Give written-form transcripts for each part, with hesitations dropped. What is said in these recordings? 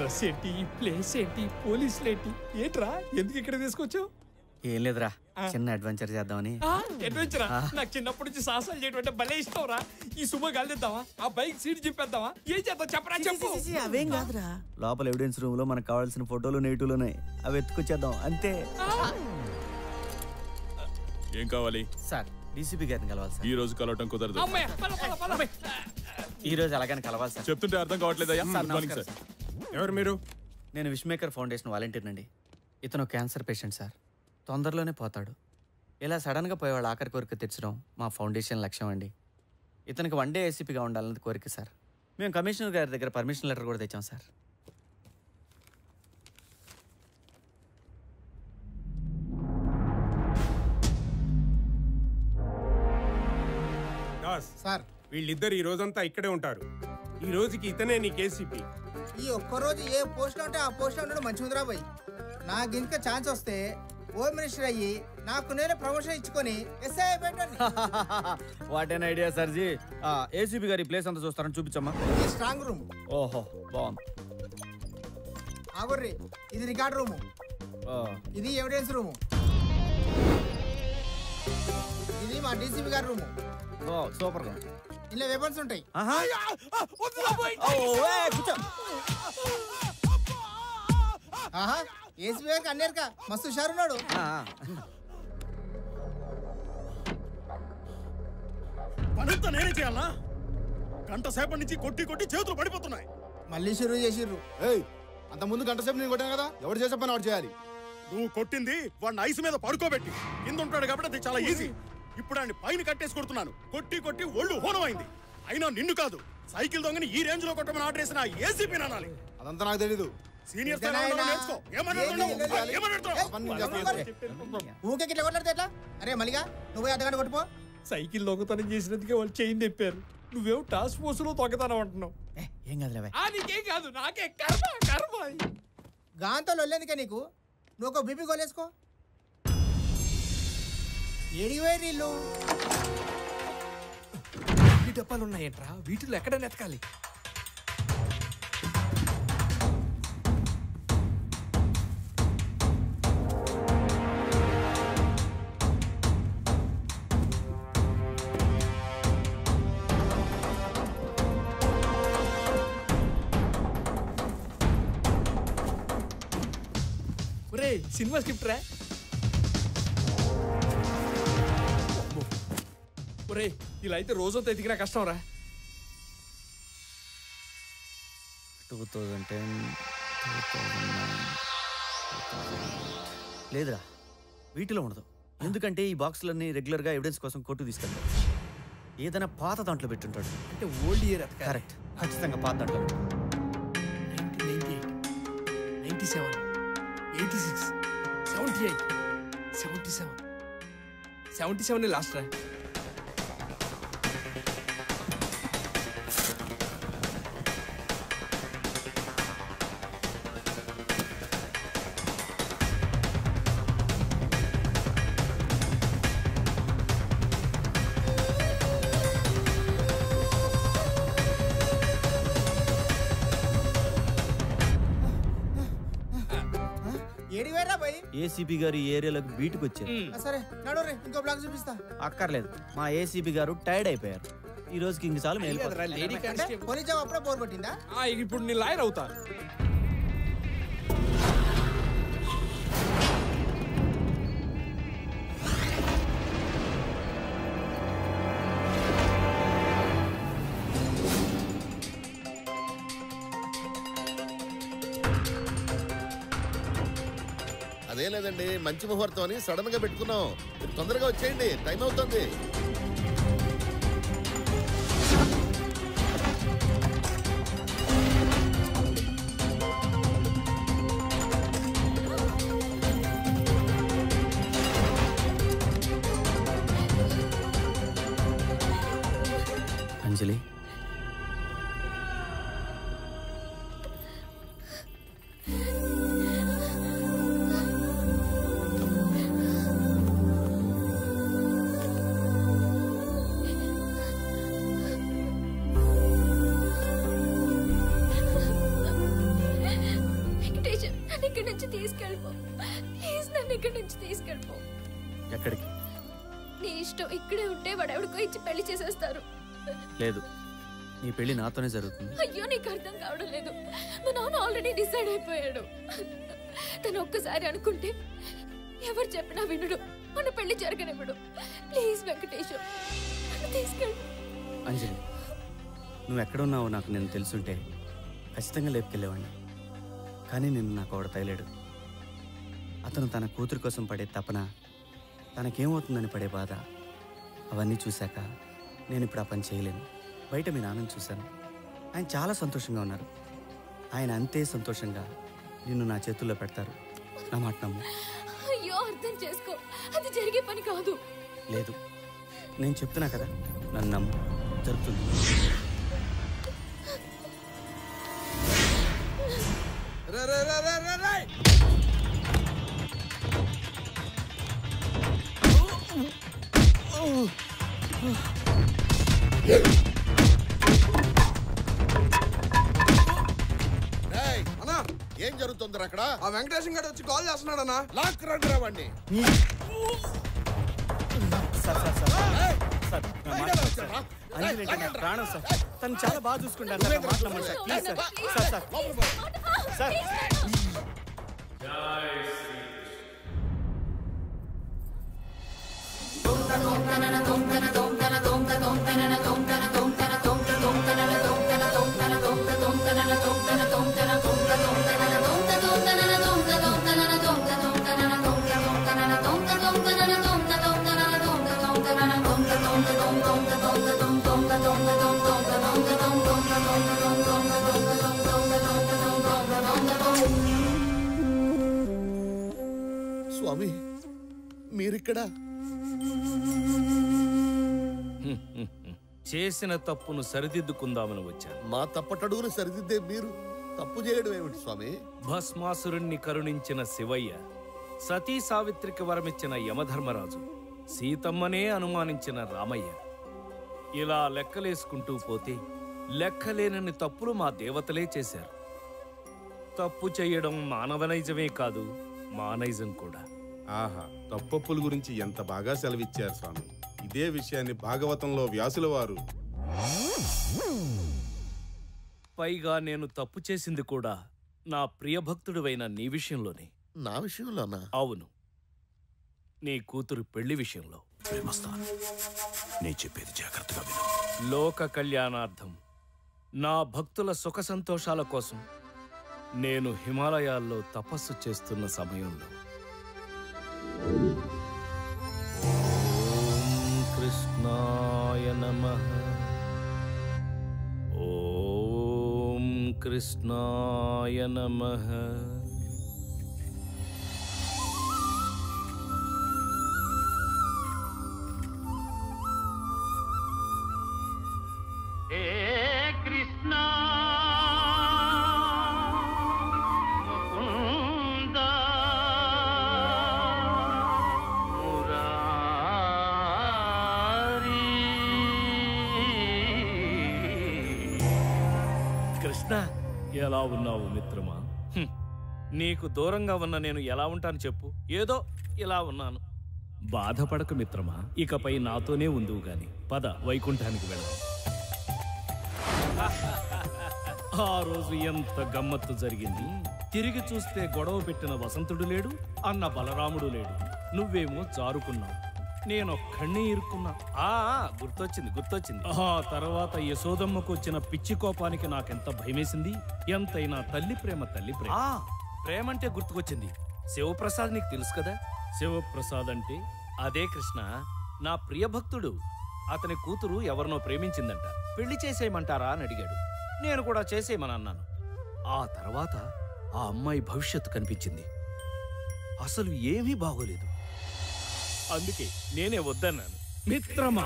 Dress ఏంటి, ఈ place ఏంటి, పోలీసులు ఏంటి, ఏంట్రా ఎందుకు ఇక్కడ తీసుకొచ్చావు? ఏం లేదురా, చిన్న అడ్వెంచర్ చేద్దామని. అడ్వెంచరా? నాకు చిన్నప్పటి నుంచి సాహసాలు చేయడం అంటే భలే ఇష్టం రా. ఈ సుమ గాలిద్దామా, ఆ బైక్ సీట్ చింపేద్దామా, ఏం చేద్దాం చెప్పరా? చెప్పు. అవేం కాదురా, లోపల ఎవిడెన్స్ రూమ్ లో మనకు కావాల్సిన ఫోటోలు నెగిటివ్లు ఉన్నాయి, అవి ఎత్తుకొచ్చేద్దాం అంతే. ఏం కావాలి సార్? డీసీపీ గారిని కలవాలి సార్. ఈ రోజు కలవటం కుదరదు. ఈ రోజు అలాగని కలవాలి సార్. చెప్తుంటే అర్థం కావట్లేదయ్యా. ఎవరు మీరు? నేను విష్మేకర్ ఫౌండేషన్ వాలంటీర్ అండి. ఇతను క్యాన్సర్ పేషెంట్ సార్, తొందరలోనే పోతాడు. ఇలా సడన్గా పోయేవాళ్ళు ఆఖరి కోరిక తెచ్చడం మా ఫౌండేషన్ లక్ష్యం అండి. ఇతనికి వన్ డే ఏసీపీగా ఉండాలన్నది కోరిక సార్. మేము కమిషనర్ గారి దగ్గర పర్మిషన్ లెటర్ కూడా తెచ్చాం సార్. సార్ వీళ్ళిద్దరు ఈ రోజంతా ఇక్కడే ఉంటారు. ఈ రోజుకి ఇతనే నీ కేసీపీ. ఈ ఒక్కరోజు ఏ పోస్ట్ ఉంటే ఆ పోస్ట్ ఉండడం మంచి ఉందిరా బాయ్. నాకు ఇంకా ఛాన్స్ వస్తే హోమ్ మినిస్టర్ అయ్యి నాకు నేను ప్రమోషన్ ఇచ్చుకొని ఎస్ఐ పెట్టండి. What an idea sir ji. ACP గారి ప్లేస్ అంతా చూస్తారని చూపించమ్మా. ఈ స్ట్రాంగ్ రూమ్. ఓహో బాగుంది. ఆగొర్రి, ఇది రికార్డ్ రూము, ఇది ఎవిడెన్స్ రూము, ఇది మా డీసీపీ గారి రూము. సూపర్ గా ఇలా వెపన్స్ ఉంటాయి. ఏసీపీ గారికి అన్నేరుక మస్తు హుషారున్నాడు. పనంతా నేనే చేయాలా? గంట సేపటి నుంచి కొట్టి కొట్టి చేతులు పడిపోతున్నాయి. మళ్ళీ షురూ చేసిర్రు. అంత ముందు గంట సేపు నేను కొట్టాను కదా, ఎవరు చేసే పని వాడు చేయాలి. నువ్వు కొట్టింది వాడిని ఐస్ మీద పడుకోబెట్టి, కింద ఉంటాడు కాబట్టి అది చాలా ఈజీ. ఇప్పుడు ఆయన పైన కట్టేసి కొడుతున్నాను. కొట్టి కొట్టి ఒళ్ళు హోనమైంది. అయినా నిన్ను కాదు, సైకిల్ దొంగని ఈ రేంజ్ లో కొట్టమని ఆర్డర్ చేసిన ఏసీపీ అనాలి. అదంతా నాకు తెలీదు. సీనియర్ ఊకే ఇట్లా కొట్లాడితే ఎట్లా? అరే మల్లిగా నువ్వు అర్ధగంట కొట్టుపో. సైకిల్ దొంగతనం చేసినందుకే వాళ్ళు చైన్ తెప్పారు, నువ్వేమో టాస్క్ ఫోర్స్ లో దొంగతనం అంటున్నావు. ఏం కాదులే. నీకేం కాదు, నాకే కర్మ కర్మ. గాంతో లొల్లేందుకే నీకు? నువ్వు ఒక బీపీ గోలేసుకో. ఏడివేరు ఇల్లు ఈ డబ్బాలు ఉన్నాయంట్రా, వీటిలో ఎక్కడ నెతకాలి? ఒరే సినిమా స్క్రిప్ట్ రా. ఒరే ఇలా అయితే రోజంతా ఎదిగినా కష్టం రా. 2010 లేదురా, వీటిలో ఉండదు. ఎందుకంటే ఈ బాక్సులన్నీ రెగ్యులర్గా ఎవిడెన్స్ కోసం కోర్టు తీసుకెళ్తారు. ఏదైనా పాత దాంట్లో పెట్టుంటాడు. అంటే ఓల్డ్ ఇయర్. కరెక్ట్, ఖచ్చితంగా పాత దాంట్లో. 1998, 97, 86, 78, 77, 77 లాస్ట్ రా. ఏడివేరా బాయ్. ఏసీపీ గారు ఈ ఏరియాలోకి బీటుకు వచ్చారు. సరే నడు రే, ఇంకో బ్లాక్ చూపిస్తా. అక్కర్లేదు, మా ఏసీపీ గారు టైర్డ్ అయిపోయారు. ఈ రోజుకి ఇంక చాలు. పోలీస్ జాబ్ అప్పుడే బోర్ కొట్టిందా? ఇప్పుడు నీ లాయర్ అవుతా. అదే లేదండి, మంచి ముహూర్తం అని సడన్ గా పెట్టుకున్నాం. మీరు తొందరగా వచ్చేయండి, టైం అవుతుంది. అంజలి, ప్లీజ్ నన్ను ఇక్కడి నుంచి తీసుకెళ్ళిపో. ఎక్కడికి? నీ ఇష్టం. ఇక్కడే ఉంటే వాడు ఎవడికో ఇచ్చి పెళ్లి చేసేస్తారు. లేదు, నీ పెళ్లి నాతోనే జరుగుతుంది. అయ్యో నీకు అర్థం కావడం లేదు. మా నాన్న ఆల్రెడీ డిసైడ్ అయిపోయాడు. తను ఒక్కసారి అనుకుంటే ఎవరు చెప్పినా వినడు. మన పెళ్లి జరగనివ్వడు. ప్లీజ్ వెంకటేశ్వర నన్ను తీసుకెళ్ళు. అంజలి, నువ్వు ఎక్కడున్నావో నాకు నేను తెలుసుంటే ఖచ్చితంగా లేపుకెళ్ళేవాడిని. కానీ నిన్ను నాకు ఆవిడ తగిలేడు. అతను తన కూతురు కోసం పడే తపన, తనకేమవుతుందని పడే బాధ, అవన్నీ చూశాక నేను ఇప్పుడు ఆ పని చేయలేను. బయట మీ నాన్నని చూశాను. ఆయన చాలా సంతోషంగా ఉన్నారు. ఆయన అంతే సంతోషంగా నిన్ను నా చేతుల్లో పెడతారు. నా మాట నమ్ము. అయ్యో అర్థం చేసుకో, అది జరిగే పని కాదు. లేదు, నేను చెప్తున్నా కదా, నన్ను నమ్ము, జరుగుతుంది. ఏం జరుగుతుంది అక్కడ? ఆ వెంకటేశం గారు వచ్చి కాల్ చేస్తున్నాడు అన్న. లాక్ రండి వాడిని. ప్రాణం సార్, తను చాలా బాగా చూసుకుంటాను సార్. మాట్లాడమని sir, please sir. Sir sir sir స్వామి, మీరిక్కడ? చేసిన తప్పును సరిదిద్దుకుందామని వచ్చాను. మా తప్పటడుగును సరిదిద్దే మీరు తప్పు చేయడం ఏమిటి స్వామి? భస్మాసురుణ్ణి కరుణించిన శివయ్య, సతీ సావిత్రికి వరమిచ్చిన యమధర్మరాజు, సీతమ్మనే అనుమానించిన రామయ్య, ఇలా లెక్కలేసుకుంటూ పోతే లెక్కలేనన్ని తప్పులు మా దేవతలే చేశారు. తప్పు చేయడం మానవనైజమే కాదు, మానైజం కూడా. ఆహా, తప్పప్పుల గురించి ఎంత బాగా సెలవిచ్చారు స్వామి. ఇదే విషయాన్ని భాగవతంలో వ్యాసుల వారు. పైగా నేను తప్పు చేసింది కూడా నా ప్రియభక్తుడివైన నీ విషయంలోనే. నా విషయంలోనా? అవును, నీ కూతురు పెళ్లి విషయంలో. నే చెప్పేది జాగ్రత్తగా విను. లోక కళ్యాణార్థం, నా భక్తుల సుఖ సంతోషాల కోసం నేను హిమాలయాల్లో తపస్సు చేస్తున్న సమయంలో ఓం కృష్ణాయ నమః, ఓం కృష్ణాయ నమః. కృష్ణ, ఎలా ఉన్నావు మిత్రమా? నీకు దూరంగా ఉన్న నేను ఎలా ఉంటాను చెప్పు? ఏదో ఇలా ఉన్నాను. బాధపడకు మిత్రమా, ఇకపై నాతోనే ఉందువు గాని. పద, వైకుంఠానికి వెళ్దాం. ఆ రోజు ఎంత గమ్మత్తు జరిగింది. తిరిగి చూస్తే గొడవ పెట్టిన వసంతుడు లేడు, అన్న బలరాముడు లేడు. నువ్వేమో జారుకున్నావు, నేనొక్కడినే ఇరుక్కున్నా. గుర్తొచ్చింది. ఆ తర్వాత యశోదమ్మకు వచ్చిన పిచ్చి కోపానికి నాకెంత భయమేసింది. ఎంతైనా తల్లి ప్రేమ, తల్లి ప్రేమ. ప్రేమంటే గుర్తుకొచ్చింది. శివప్రసాద్ నీకు తెలుసు కదా? శివప్రసాద్ అంటే అదే కృష్ణ, నా ప్రియభక్తుడు. అతని కూతురు ఎవరినో ప్రేమించిందంట. పెళ్లి చేసేయమంటారా అని అడిగాడు. నేను కూడా చేసేయమని అన్నాను. ఆ తర్వాత ఆ అమ్మాయి భవిష్యత్తు కనిపించింది. అసలు ఏమీ బాగోలేదు. అందుకే నేనే వద్దన్నాను. మిత్రమా,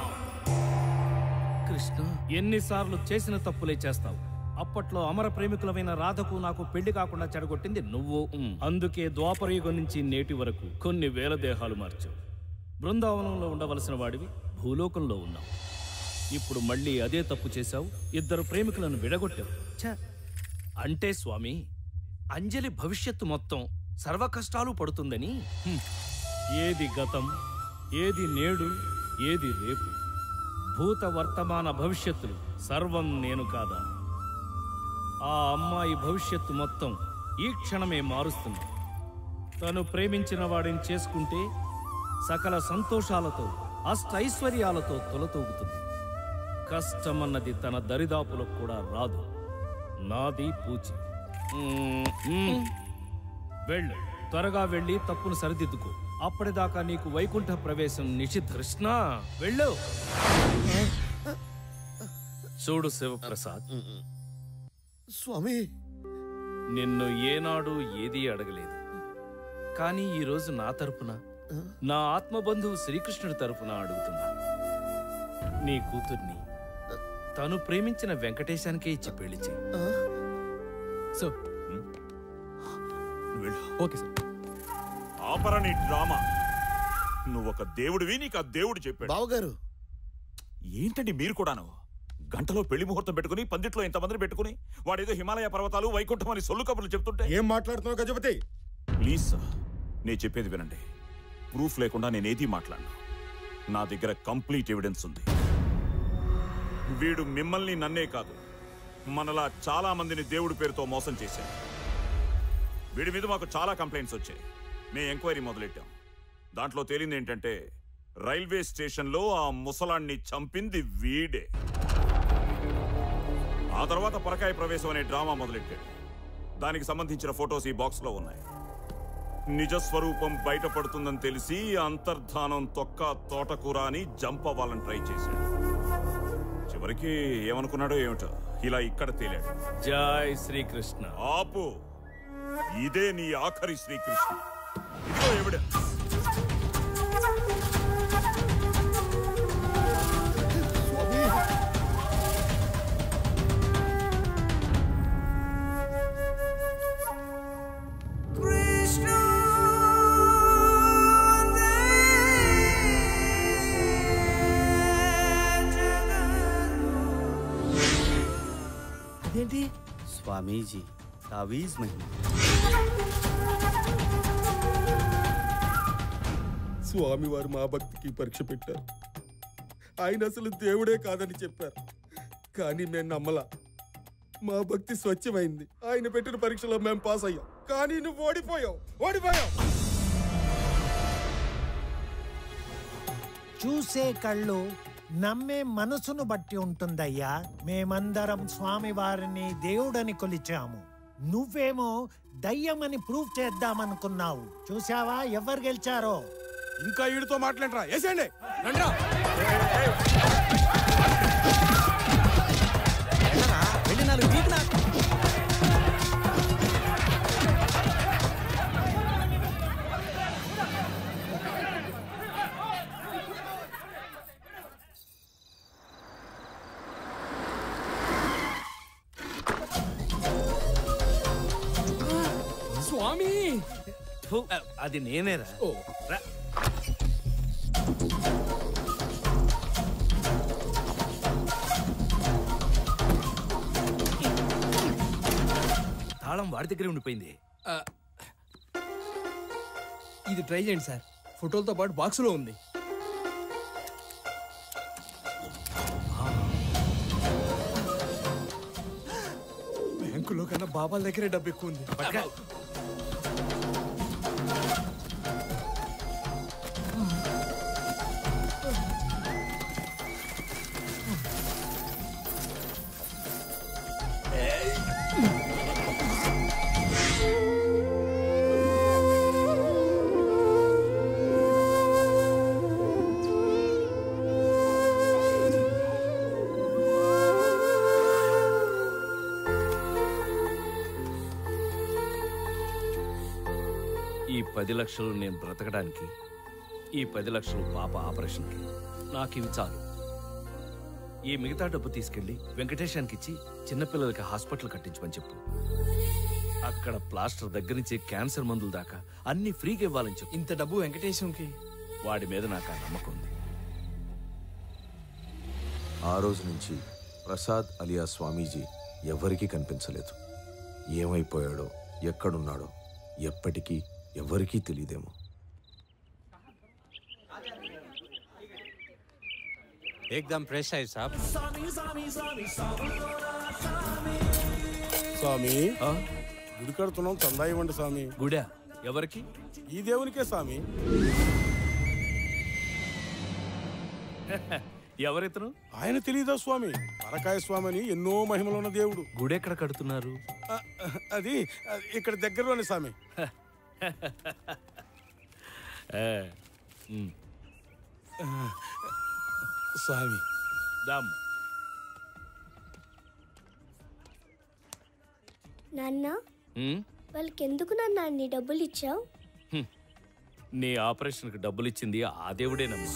కృష్ణ, ఎన్నిసార్లు చేసిన తప్పులే చేస్తావు. అప్పట్లో అమర ప్రేమికులమైన రాధకు నాకు పెళ్లి కాకుండా చెడగొట్టింది నువ్వు. అందుకే ద్వాపరయుగం నుంచి నేటి వరకు కొన్ని వేల దేహాలు మార్చావు. బృందావనంలో ఉండవలసిన వాడివి భూలోకంలో ఉన్నావు. ఇప్పుడు మళ్ళీ అదే తప్పు చేశావు. ఇద్దరు ప్రేమికులను విడగొట్టావు. అంటే స్వామి, అంజలి భవిష్యత్తు మొత్తం సర్వ కష్టాలు పడుతుందని ఏది గతం, ఏది నేడు, ఏది రేపు, భూత వర్తమాన భవిష్యత్తులు సర్వం నేను కాదా? ఆ అమ్మాయి భవిష్యత్తు మొత్తం ఈ క్షణమే మారుస్తుంది. తను ప్రేమించిన వాడిని చేసుకుంటే సకల సంతోషాలతో అష్టైశ్వర్యాలతో తొలతూగుతుంది. కష్టమన్నది తన దరిదాపులకు కూడా రాదు. నాది పూచి. వెళ్ళు, త్వరగా వెళ్ళి తప్పును సరిదిద్దుకో. అప్పటిదాకా నీకు వైకుంఠ ప్రవేశం నిషిద్ధ. కృష్ణ వెళ్ళు. చూడు శివప్రసాద్, స్వామి, నిన్ను ఏనాడు ఏదీ అడగలేదు. కానీ ఈరోజు నా తరపున, నా ఆత్మబంధువు శ్రీకృష్ణుడి తరపున అడుగుతున్నా. నీ కూతుర్ని తను ప్రేమించిన వెంకటేశానికే ఇచ్చి పెళ్లి చెయ్యి. Okay sir. ఆపరా నీ డ్రామా. నువ్వొక దేవుడివి, నీకు ఆ దేవుడు చెప్పాడు. బావగారు ఏంటండి మీరు కూడాను? గంటలో పెళ్లి ముహూర్తం పెట్టుకుని పందిట్లో ఇంతమందిని పెట్టుకుని వాడేదో హిమాలయ పర్వతాలు వైకుంఠం అని సొల్లు కబుర్లు చెప్తుంటే ఏం మాట్లాడుతున్నావు గజపతి? ప్లీజ్ సార్, నేను చెప్పేది వినండి. ప్రూఫ్ లేకుండా నేనేది మాట్లాడను. నా దగ్గర కంప్లీట్ ఎవిడెన్స్ ఉంది. వీడు మిమ్మల్ని, నన్నే కాదు, మనలా చాలా మందిని దేవుడి పేరుతో మోసం చేశాడు. వీడి మీద మాకు చాలా కంప్లైంట్స్ వచ్చాయి. మేము ఎంక్వైరీ మొదలెట్టాం. దాంట్లో తేలింది ఏంటంటే రైల్వే స్టేషన్లో ఆ ముసలాన్ని చంపింది వీడే. ఆ తర్వాత పరకాయ ప్రవేశం అనే డ్రామా మొదలెట్టాడు. దానికి సంబంధించిన ఫొటోస్ ఈ బాక్స్లో ఉన్నాయి. నిజస్వరూపం బయటపడుతుందని తెలిసి అంతర్ధానం తొక్క తోటకూర అని జంప్ అవ్వాలని ట్రై చేశాడు. చివరికి ఏమనుకున్నాడో ఏమిటో ఇలా ఇక్కడ తేలాడు. జై శ్రీకృష్ణ. ఆపు, ఇదే నీ ఆఖరి శ్రీకృష్ణ. ఇదిగో ఎవిడెన్స్. అదేంటి? స్వామీజీ తావీజ్ మహిమ. స్వామివారు మా భక్తికి పరీక్ష పెట్టారు. ఆయన అసలు దేవుడే కాదని చెప్పారు. కానీ మేము నమ్మలా. మా భక్తి స్వచ్ఛమైంది. ఆయన పెట్టిన పరీక్షలో మేము పాస్ అయ్యాం. కానీ నువ్వు ఓడిపోయావు. చూసే కళ్ళు నమ్మే మనసును బట్టి ఉంటుందయ్యా. మేమందరం స్వామి వారిని దేవుడని కొలిచాము. నువ్వేమో దయ్యమని ప్రూవ్ చేద్దామనుకున్నావు. చూసావా ఎవరు గెలిచారో? ఇంకా ఈడితో మాట్లాడరా, వేసేయండి. స్వామి, అది నేనేరా. తాళం వాడి దగ్గరే ఉండిపోయింది. ఇది ట్రై చేయండి సార్. ఫోటోలతో పాటు బాక్సులో ఉంది. బ్యాంకులో కన్నా బాబాల దగ్గరే డబ్బు ఎక్కువ ఉంది. ఈ 10 లక్షలు నేను బ్రతకడానికి, ఈ 10 లక్షలు పాప ఆపరేషన్కి, నాకు ఇవి చాలు. ఈ మిగతా డబ్బు తీసుకెళ్లి వెంకటేశానికి ఇచ్చి చిన్నపిల్లలకి హాస్పిటల్ కట్టించమని చెప్పు. అక్కడ ప్లాస్టర్ దగ్గర నుంచి క్యాన్సర్ మందుల దాకా అన్ని ఫ్రీగా ఇవ్వాలని చెప్పు. ఇంత డబ్బు వెంకటేశంకి? వాడి మీద నాకు ఆ నమ్మకం ఉంది. ఆ రోజు నుంచి ప్రసాద్ అలియా స్వామీజీ ఎవరికీ కనిపించలేదు. ఏమైపోయాడో, ఎక్కడున్నాడో ఎప్పటికీ ఎవరికీ తెలియదేమో. एकदम फ्रेश है साहब. స్వామి గుడి కడుతున్నాం, చందా ఇవ్వండి స్వామి. గుడా ఎవరికి? ఈ దేవునికే స్వామి. ఎవరితను? ఆయన తెలీదా స్వామి? పరకాయ స్వామి అని ఎన్నో మహిమలున్న దేవుడు. గుడి ఎక్కడ కడుతున్నారు? అది ఇక్కడ దగ్గరలోనే స్వామి. స్వామి దామ్. నాన్న వాళ్ళకి ఎందుకు నాన్న అన్ని డబ్బులు ఇచ్చావు? నీ ఆపరేషన్కి డబ్బులు ఇచ్చింది ఆ దేవుడేనమ్మా.